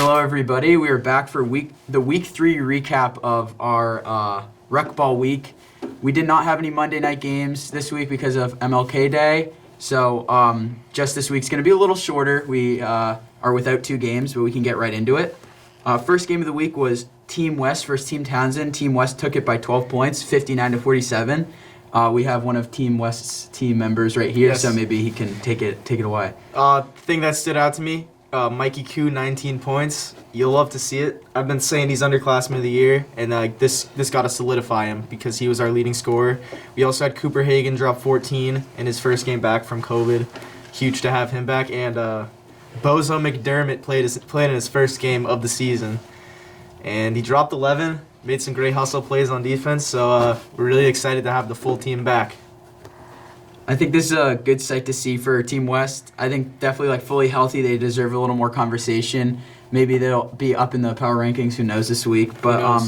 Hello, everybody. We are back for the week 3 recap of our Rec Ball week. We did not have any Monday night games this week because of MLK Day, so just this week's going to be a little shorter. We are without 2 games, but we can get right into it. First game of the week was Team West versus Team Townsend. Team West took it by 12 points, 59-47. We have one of Team West's team members right here, so maybe he can take it away. Thing that stood out to me, Mikey Q, 19 points. You'll love to see it. I've been saying he's underclassman of the year, and this got to solidify him because he was our leading scorer. We also had Cooper Hagen drop 14 in his first game back from COVID. Huge to have him back. And Bozo McDermott played in his first game of the season, and he dropped 11. Made some great hustle plays on defense, so we're really excited to have the full team back. I think this is a good sight to see for Team West. I think definitely fully healthy, they deserve a little more conversation. Maybe they'll be up in the power rankings, who knows this week. But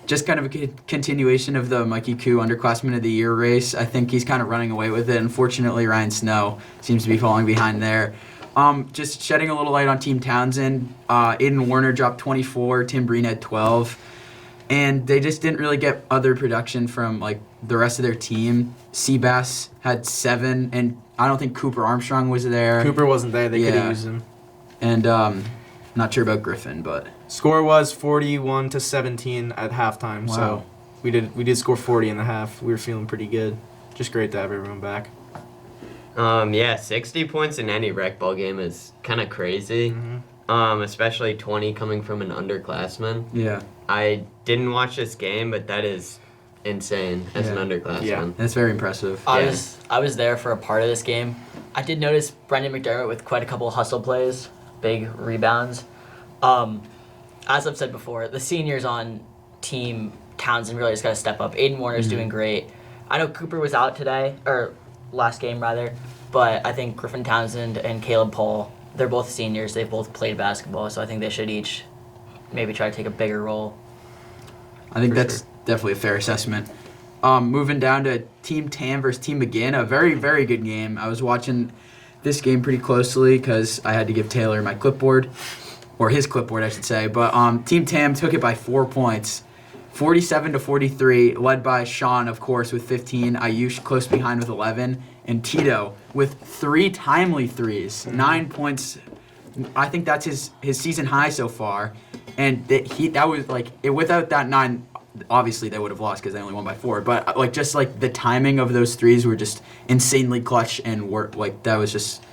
just kind of a continuation of the Mikey Koo Underclassman of the Year race. I think he's kind of running away with it. Unfortunately, Ryan Snow seems to be falling behind there. Just shedding a little light on Team Townsend. Aiden Warner dropped 24, Tim Breen had 12. And they just didn't really get other production from the rest of their team. Seabass had 7, and I don't think Cooper Armstrong was there. Cooper wasn't there. They could have used him. And not sure about Griffin, but score was 41-17 at halftime. Wow. So we did score 40 in the half. We were feeling pretty good. Just great to have everyone back. 60 points in any rec ball game is kind of crazy. Mm-hmm. Especially 20 coming from an underclassman. Yeah. I didn't watch this game, but that is insane as an underclassman. Yeah, that's very impressive. I was there for a part of this game. I did notice Brendan McDermott with quite a couple of hustle plays, big rebounds. As I've said before, the seniors on Team Townsend really just got to step up. Aiden Warner's doing great. I know Cooper was out today, or last game rather, but I think Griffin Townsend and Caleb Paul, they're both seniors. They've both played basketball, so I think they should each maybe try to take a bigger role. I think that's definitely a fair assessment. Moving down to Team Tam versus Team McGinn, a very, very good game. I was watching this game pretty closely because I had to give Taylor my clipboard, or his clipboard, I should say. But Team Tam took it by 4 points, 47-43, led by Sean, of course, with 15, Ayush close behind with 11, and Tito with 3 timely threes, 9 points. I think that's his season high so far. And that was without that 9, obviously they would have lost because they only won by 4. But the timing of those threes were just insanely clutch, and that was just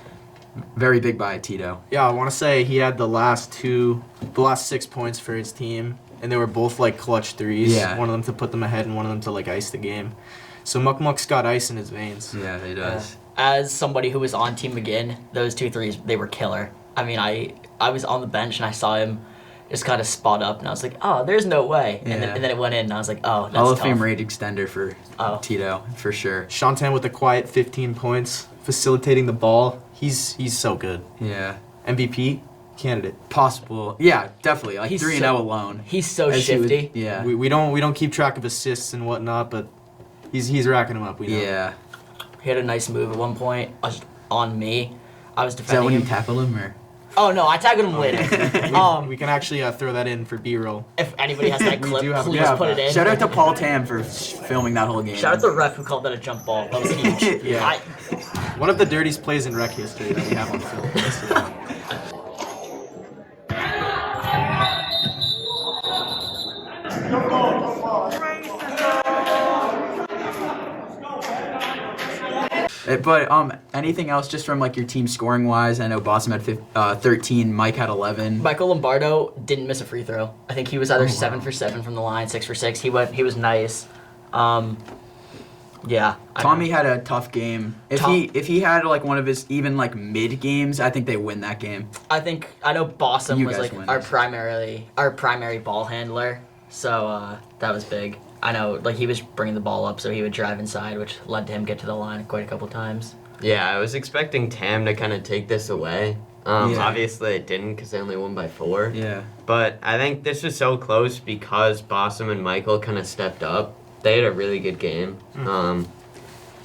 very big by Tito. Yeah, I want to say he had the last 6 points for his team, and they were both clutch threes. Yeah. One of them to put them ahead, and one of them to ice the game. So Muck's got ice in his veins. Yeah, he does. As somebody who was on Team McGinn, those 2 threes, they were killer. I mean, I was on the bench and I saw him just kind of spot up, and I was like, oh, there's no way. Yeah. And then it went in, and I was like, oh, that's Hall of tough. Fame rate extender for Tito, for sure. Shantan with a quiet 15 points, facilitating the ball. He's so good. Yeah. MVP candidate. Possible. Yeah, definitely. He's 3-0 alone. He's so shifty. Yeah. We don't keep track of assists and whatnot, but he's racking them up. We know. Yeah. He had a nice move at one point on me. I was Is that defending when him. you tackled him, or? Oh, no, I tackled him later. We can actually throw that in for B-roll. If anybody has that clip, do have- please we have put it that. in. Shout out to Paul Tam for filming that whole game. Shout out to the ref who called that a jump ball. That was huge. Yeah. One of the dirtiest plays in rec history that we have on film. But anything else just from your team scoring wise? I know Boston had 13, Mike had 11. Michael Lombardo didn't miss a free throw. I think he was either 7 for 7 from the line, 6 for 6. He was nice. Yeah. Tommy had a tough game. If he had one of his even mid games, I think they win that game. I know Boston You was guys win our this. primary ball handler, so that was big. I know he was bringing the ball up, so he would drive inside, which led to him get to the line quite a couple times. Yeah, I was expecting Tam to kind of take this away. Obviously it didn't because they only won by 4. Yeah. But I think this was so close because Bossum and Michael kind of stepped up. They had a really good game.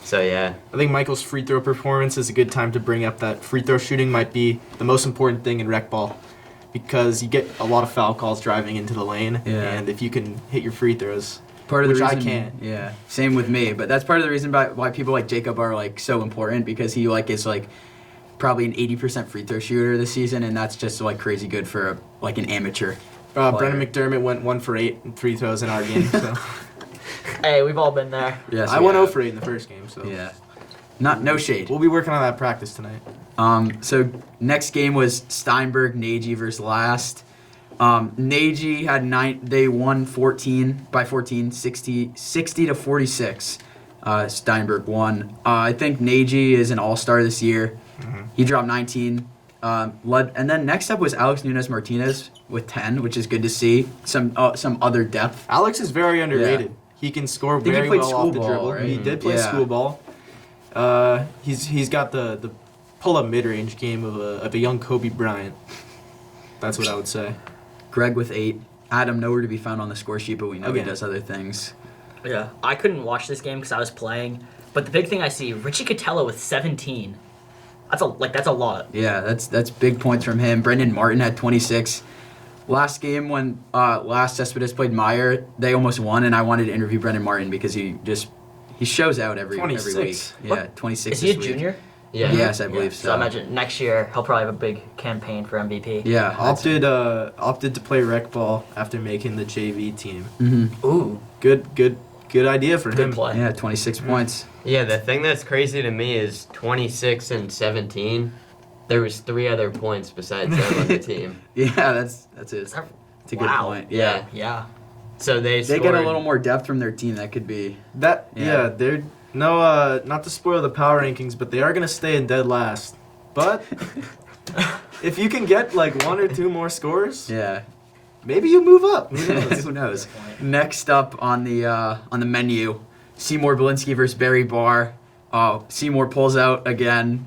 So, yeah. I think Michael's free throw performance is a good time to bring up that free throw shooting might be the most important thing in rec ball. because you get a lot of foul calls driving into the lane, Yeah. and if you can hit your free throws, Part of the which I reason, can't. Yeah, same with me. But that's part of the reason why people like Jacob are like so important, because he like is like probably an 80% free throw shooter this season, and that's just like crazy good for like an amateur. Brendan McDermott went 1 for 8 in free throws in our game. So Hey, we've all been there. Yes, I we went 0 have. for 8 in the first game. So Yeah, no shade. we'll be working on that practice tonight. So next game was Steinberg Nagy versus Last. Nagy had they won 14, 60 to 46. Steinberg won. I think Nagy is an all-star this year. He dropped 19. And then next up was Alex Nunez Martinez with 10, which is good to see. Some other depth. Alex is very underrated. He can score think he very played well off school the ball, dribble. right? He did play Yeah. school ball. He's got the pull-up mid-range game of a young Kobe Bryant. That's what I would say. Greg with 8. Adam nowhere to be found on the score sheet, but we know Okay. he does other things. Yeah, I couldn't watch this game because I was playing. But the big thing I see, Richie Catella with 17. That's a lot. Yeah, that's big points from him. Brendan Martin had 26. Last game when last Cespedes played Meyer, they almost won, and I wanted to interview Brendan Martin because he shows out every week. 26. Yeah, 26. Is he a this week. junior? Yeah. Yes, I believe So I imagine next year he'll probably have a big campaign for MVP. Yeah, Opted to play rec ball after making the JV team. Ooh, Good idea for good him. play. Yeah, 26 points. Yeah, the thing that's crazy to me is 26 and 17. There was 3 other points besides them on the team. Yeah, that's it. Is that- It's a good wow. point. Yeah. Yeah. So they They scored, get a little more depth from their team. That could be. That Yeah. they're no not to spoil the power rankings, but they are gonna stay in dead last. But if you can get like 1 or 2 more scores, Yeah. maybe you move up. Who knows? Who knows? Next up on the menu, Seymour Belinsky versus Barry Barr. Seymour pulls out again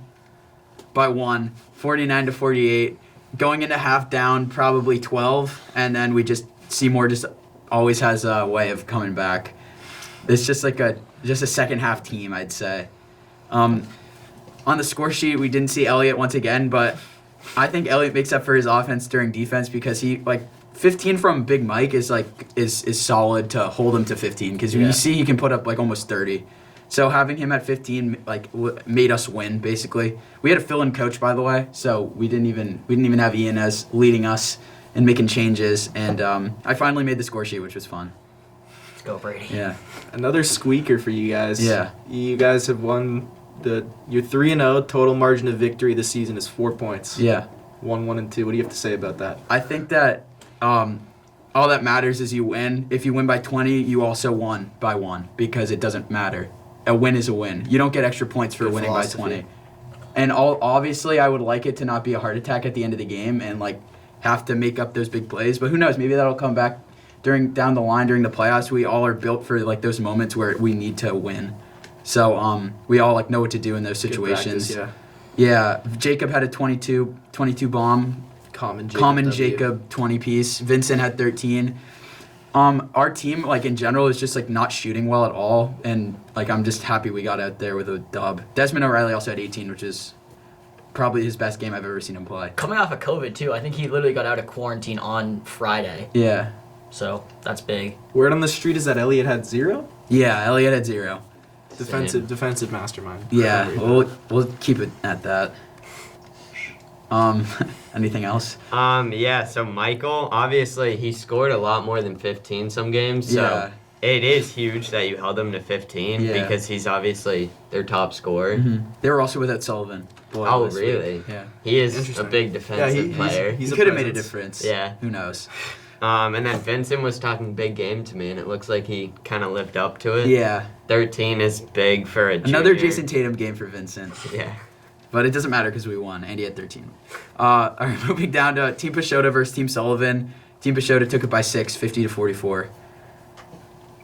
by 1, 49 to 48. Going into half down, probably 12, and then Seymour just always has a way of coming back. It's just like a second half team, I'd say. On the score sheet, we didn't see Elliott once again, but I think Elliott makes up for his offense during defense because he 15 from Big Mike is solid to hold him to 15 because Yeah. you see he can put up like almost 30. So having him at 15 made us win basically. We had a fill-in coach by the way, so we didn't even have Ian as leading us and making changes, and I finally made the score sheet, which was fun. Let's go, Brady. Yeah. Another squeaker for you guys. Yeah. You guys have won you're 3-0. Total margin of victory this season is 4 points. Yeah. 1, 1, and 2. What do you have to say about that? I think that all that matters is you win. If you win by 20, you also won by 1 because it doesn't matter. A win is a win. You don't get extra points for Good winning philosophy. by 20. And obviously, I would like it to not be a heart attack at the end of the game and have to make up those big plays. But who knows? Maybe that'll come back down the line during the playoffs. We all are built for those moments where we need to win. So we all know what to do in those Good situations. practice, Yeah. Jacob had a 22 bomb. Common Common W. Jacob 20 piece. Vincent had 13. Our team in general is just not shooting well at all, and I'm just happy we got out there with a dub. Desmond O'Reilly also had 18, which is probably his best game I've ever seen him play. Coming off of COVID too, I think he literally got out of quarantine on Friday. Yeah. So that's big. Word on the street is that Elliott had 0. Yeah, Elliott had 0. Defensive mastermind. Yeah, we'll keep it at that. Anything else? Yeah, so Michael, obviously, he scored a lot more than 15 some games, so Yeah. it is huge that you held him to 15 Yeah. because he's obviously their top scorer. They were also without Sullivan. Oh, this week. really? Yeah. He is a Interesting. big defensive player. He He's a could have made a presence. difference. Yeah. Who knows? And then Vincent was talking big game to me, and it looks like he kind of lived up to it. Yeah. 13 is big for a Another junior. Jason Tatum game for Vincent. Yeah. But it doesn't matter because we won, and he had 13. All right, moving down to Team Pashota versus Team Sullivan. Team Pashota took it by 6, 50 to 44.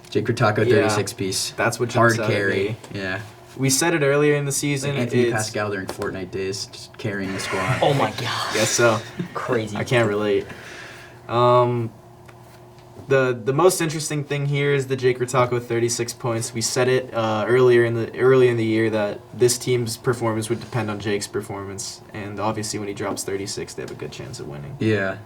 Jake Ritako, 36 piece. That's what Hard jumps out at carry. me. Yeah. We said it earlier in the season. Anthony it's- Pascal during Fortnite days, just carrying the squad. Oh my god. Guess so. Crazy. I can't relate. The most interesting thing here is the Jake Ritako 36 points. We said it early in the year that this team's performance would depend on Jake's performance, and obviously when he drops 36, they have a good chance of winning. Yeah.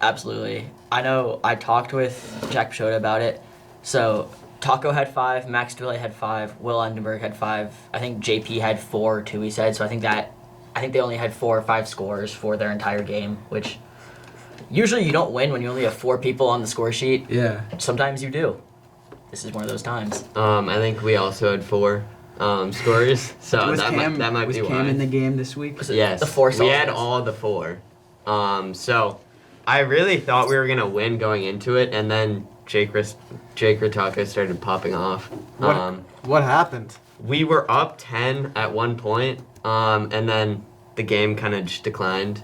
Absolutely. I know I talked with Jack Pachota about it. So Taco had 5, Max DeVillay had 5, Will Endenberg had 5. I think JP had 4 too, he said. So I think they only had 4 or 5 scores for their entire game, which usually you don't win when you only have 4 people on the score sheet. Yeah. Sometimes you do. This is one of those times. I think we also had 4 scores, so Was that might was be Cam why. in the game this week? Was it Yes, the 4 we had Celtics? all the 4. So I really thought we were gonna win going into it, and then Jake Ritaka started popping off. What happened? We were up 10 at one point, and then the game kind of just declined.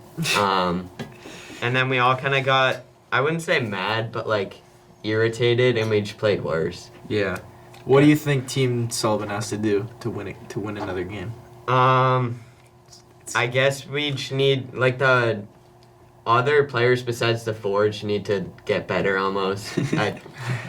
And then we all kind of got, I wouldn't say mad, but like irritated, and we just played worse. Yeah. What do you think Team Sullivan has to do to win another game? I guess we just need, like, the other players besides the Forge need to get better almost,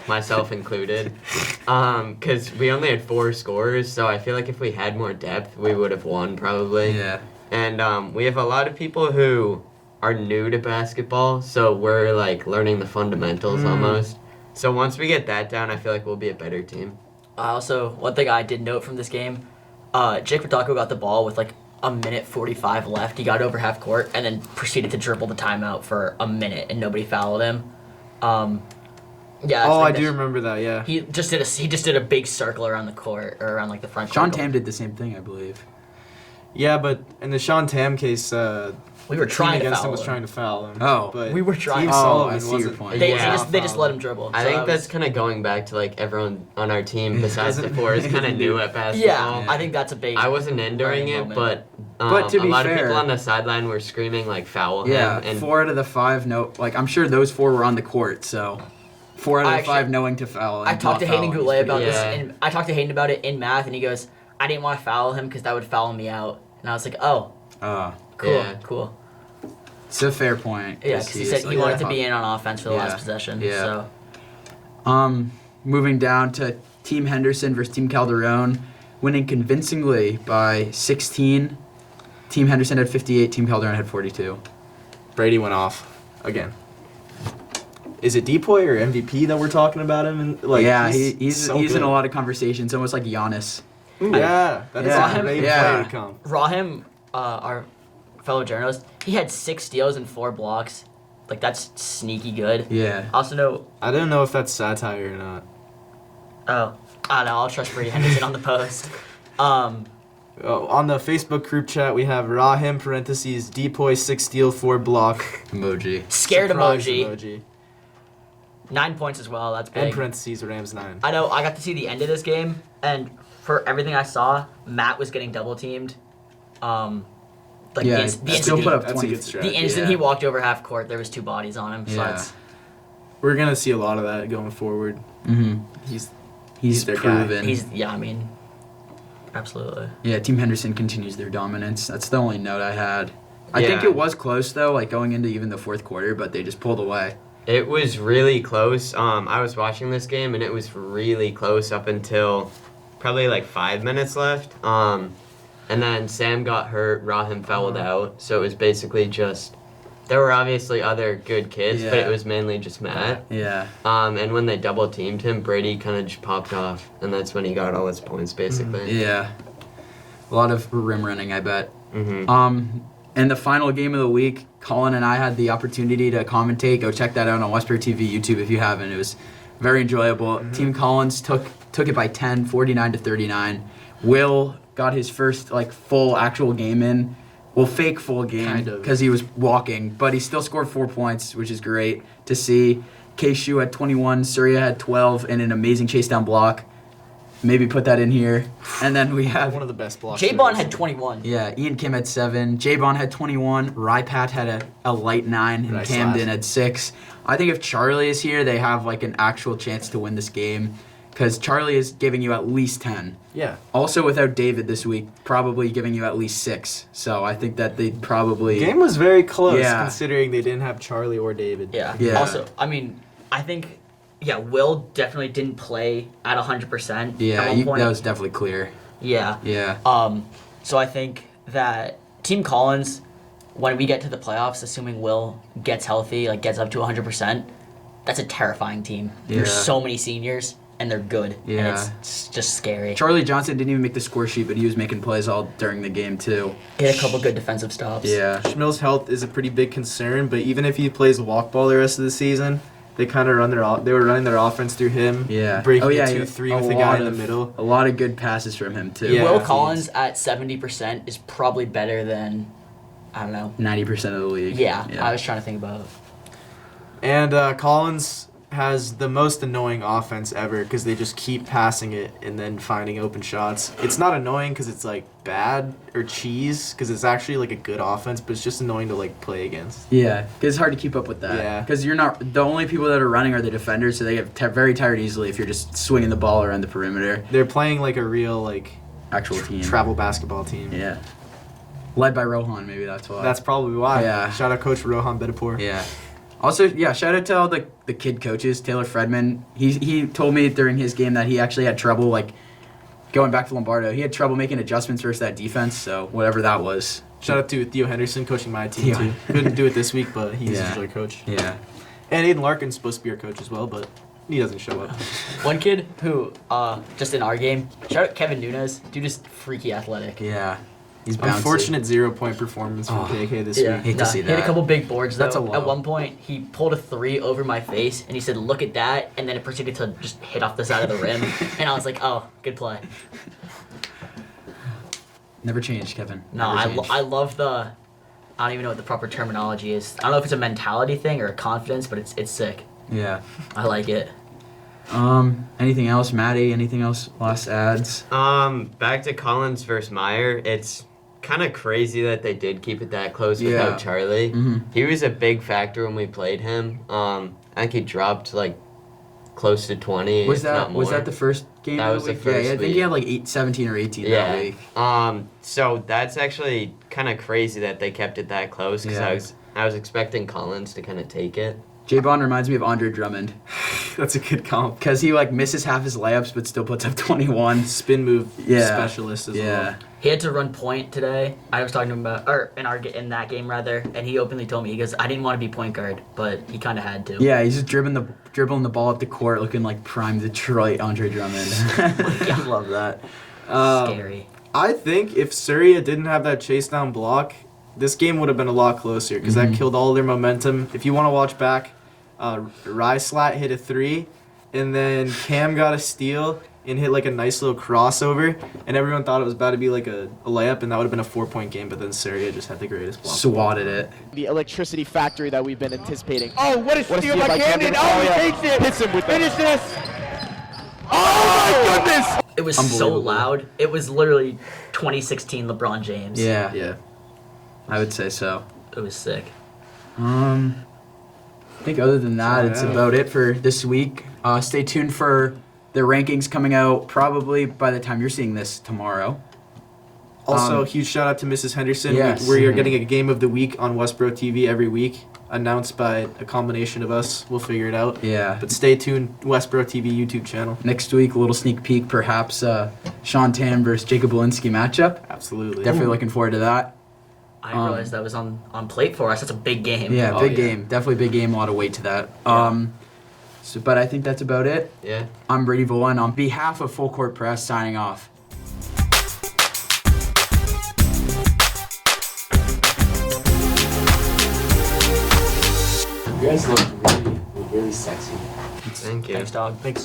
myself included. Because we only had 4 scorers, so I feel like if we had more depth, we would have won probably. Yeah. And we have a lot of people who are new to basketball, so we're, like, learning the fundamentals almost. So once we get that down, I feel like we'll be a better team. Also, one thing I did note from this game, Jake Ritako got the ball with like a minute 45 left. He got over half court and then proceeded to dribble the timeout for a minute, and nobody fouled him. Yeah. Oh, I think do that's- remember that. Yeah. He just did a big circle around the court or around like the front. Sean court. Tam did the same thing, I believe. Yeah, but in the Sean Tam case, We were the team trying to against foul him was him. trying to foul him. Oh. but We were trying Team to- Sullivan I see your wasn't- point. They, Yeah. they just let him dribble. I So think was- that's kind of going back to, like, everyone on our team besides the four is kind of new at basketball. Yeah, I think that's a big. I wasn't in during learning it, moment. but to a be lot fair- of people on the sideline were screaming, like, foul Yeah, him. And 4 out of the 5, no, like, I'm sure those 4 were on the court, so 4 out of the Actually, 5 knowing to foul. And I talked to not Hayden foul is Goulet pretty about good. this, Yeah. and I talked to Hayden about it in math, and he goes, "I didn't want to foul him because that would foul me out." And I was like, "Oh, cool, Yeah. cool." It's a fair point. Yeah, because he said he wanted to be in on offense for the last possession. Yeah. So Moving down to Team Henderson versus Team Calderon, winning convincingly by 16. Team Henderson had 58, Team Calderon had 42. Brady went off again. Is it Depoy or MVP that we're talking about him? And like, yeah, he's so in good. a lot of conversations, almost like Giannis. Yeah, that is Yeah. a great Yeah. player to come. Rahim, our fellow journalist, he had 6 steals and 4 blocks. Like, that's sneaky good. Yeah. Also know, I don't know if that's satire or not. I don't know, I'll trust Brady Henderson on the post. Oh, on the Facebook group chat, we have Rahim parentheses Depoy 6 steal 4 block. Emoji. Scared Surprise emoji. 9 points as well, that's And big. parentheses Rams 9. I know, I got to see the end of this game, and for everything I saw, Matt was getting double teamed. Like Yeah, the still instant, put up That's a 20. good strat. the instant yeah. he walked over half court, there was 2 bodies on him. So Yeah. that's, We're gonna see a lot of that going forward. Mm-hmm. He's He's their guy. proven. Absolutely. Yeah, Team Henderson continues their dominance. That's the only note I had. I think Yeah. it was close though, like going into even the 4th quarter, but they just pulled away. it was really close. I was watching this game, and it was really close up until probably, like, 5 minutes left. And then Sam got hurt, Rahim fouled out, so it was basically just... There were obviously other good kids, but Yeah. it was mainly just Matt. Yeah. And when they double teamed him, Brady kind of just popped off, and that's when he got all his points, basically. Yeah. A lot of rim running, I bet. Mm-hmm. And the final game of the week, Colin and I had the opportunity to commentate. Go check that out on Westbury TV YouTube if you haven't. It was very enjoyable. Team Collins took it by 10, 49-39. Will got his first like full actual game in. Well, fake full game Kind of. because he was walking, but he still scored 4 points, which is great to see. K-Shu had 21, Surya had 12, and an amazing chase down block. Maybe put that in here. And then we have one of the best blocks. J-Bon had 21. yeah, Ian Kim had 7. J-Bon had 21. Rypat had a light 9. And Nice Camden last. had 6. I think if Charlie is here, they have like an actual chance to win this game. because Charlie is giving you at least 10. Yeah. Also, without David this week, probably giving you at least 6. So I think that they'd probably. The game was very close Yeah. considering they didn't have Charlie or David. Yeah. Yeah. Also, I mean, I think, yeah, Will definitely didn't play at 100% Yeah, at one point. that was definitely clear. Yeah. Yeah. So I think that Team Collins, when we get to the playoffs, assuming Will gets healthy, like gets up to 100%, that's a terrifying team. There's Yeah. so many seniors, and they're good. Yeah. And it's just scary. Charlie Johnson didn't even make the score sheet, but he was making plays all during the game too. He had a couple good defensive stops. Yeah. Schmill's health is a pretty big concern, but even if he plays walk ball the rest of the season, they kind of they were running their offense through him. Yeah. Breaking yeah, 2-3 a with the guy lot in the of- middle. A lot of good passes from him too. Yeah. Will Collins at 70% is probably better than, I don't know. 90% of the league. Yeah, I was trying to think about it. And Collins has the most annoying offense ever because they just keep passing it and then finding open shots. It's not annoying because it's like bad or cheese because it's actually like a good offense, but it's just annoying to like play against. Yeah, 'cause it's hard to keep up with that. Yeah. Because you're not the only people that are running are the defenders, so they get very tired easily if you're just swinging the ball around the perimeter. They're playing like a real like Actual team. travel basketball team. Yeah. Led by Rohan, maybe that's why. That's probably why. Yeah. Shout out Coach Rohan Bedapur. Yeah. Also, yeah, shout out to all the kid coaches. Taylor Fredman, he told me during his game that he actually had trouble, like, going back to Lombardo. He had trouble making adjustments versus that defense, so whatever that was. Shout out to Theo Henderson coaching my team Theo. too. Couldn't do it this week, but he's Yeah. usually coach. Yeah. And Aiden Larkin's supposed to be our coach as well, but he doesn't show up. One kid who, just in our game, shout out Kevin Nunes. Dude is freaky athletic. Yeah. He's bouncy. Unfortunate 0-point performance from Oh. KK this Yeah, week. Hate to see He had a that. couple big boards though. That's a low. At one point, he pulled a 3 over my face, and he said, "Look at that," and then it proceeded to just hit off the side of the rim, and I was like, "Oh, good play." Never changed, Kevin. No, Never changed. I love the. I don't even know what the proper terminology is. I don't know if it's a mentality thing or a confidence, but it's sick. Yeah. I like it. Anything else, Maddie? Anything else? Last ads? Back to Collins versus Meyer. It's kind of crazy that they did keep it that close Yeah. without Charlie. Mhm. He was a big factor when we played him. I think he dropped like close to 20. Was if not that more. the first game That of was the the week? Yeah, first I think week. he had like 17 or 18 that Yeah. week. So that's actually kind of crazy that they kept it that close because Yeah. I was expecting Collins to kind of take it. J-Bond reminds me of Andre Drummond That's a good comp. because he like misses half his layups but still puts up 21. Spin move Yeah. specialist as Yeah. well. He had to run point today. I was talking to him about, or in that game rather, and he openly told me, he goes, "I didn't want to be point guard, but he kind of had to." Yeah, he's just dribbling the ball up the court, looking like prime Detroit Andre Drummond. I love that. Scary. I think if Surya didn't have that chase down block, this game would have been a lot closer because that killed all their momentum. If you want to watch back, Ryslat hit a 3, and then Cam got a steal and hit like a nice little crossover, and everyone thought it was about to be like a layup, and that would have been a 4-point game, but then Surya just had the greatest block. Swatted it. The electricity factory that we've been anticipating. Oh, what a steal by Camden. Oh, he takes it. Hits him with Finish the, this. Oh, my goodness. It was so Unbelievable. loud. It was literally 2016 LeBron James. Yeah, Yeah. I would say so. It was sick. I think other than that, So, it's yeah. about it for this week. Stay tuned for the rankings coming out probably by the time you're seeing this tomorrow. Also, huge shout out to Mrs. Henderson. Yes. We are Mhm. getting a game of the week on Westboro TV every week, announced by a combination of us. We'll figure it out. Yeah. But stay tuned, Westboro TV YouTube channel. Next week, a little sneak peek, perhaps Sean Tam versus Jacob Walensky matchup. Absolutely. Definitely looking forward to that. I didn't realize that was on plate for us. That's a big game. Yeah, Oh, big yeah. game. Definitely big game. A lot of weight to that. But I think that's about it. Yeah. I'm Brady Volan on behalf of Full Court Press signing off. You guys look really, really sexy. Thank you. Thanks, dog. Thanks.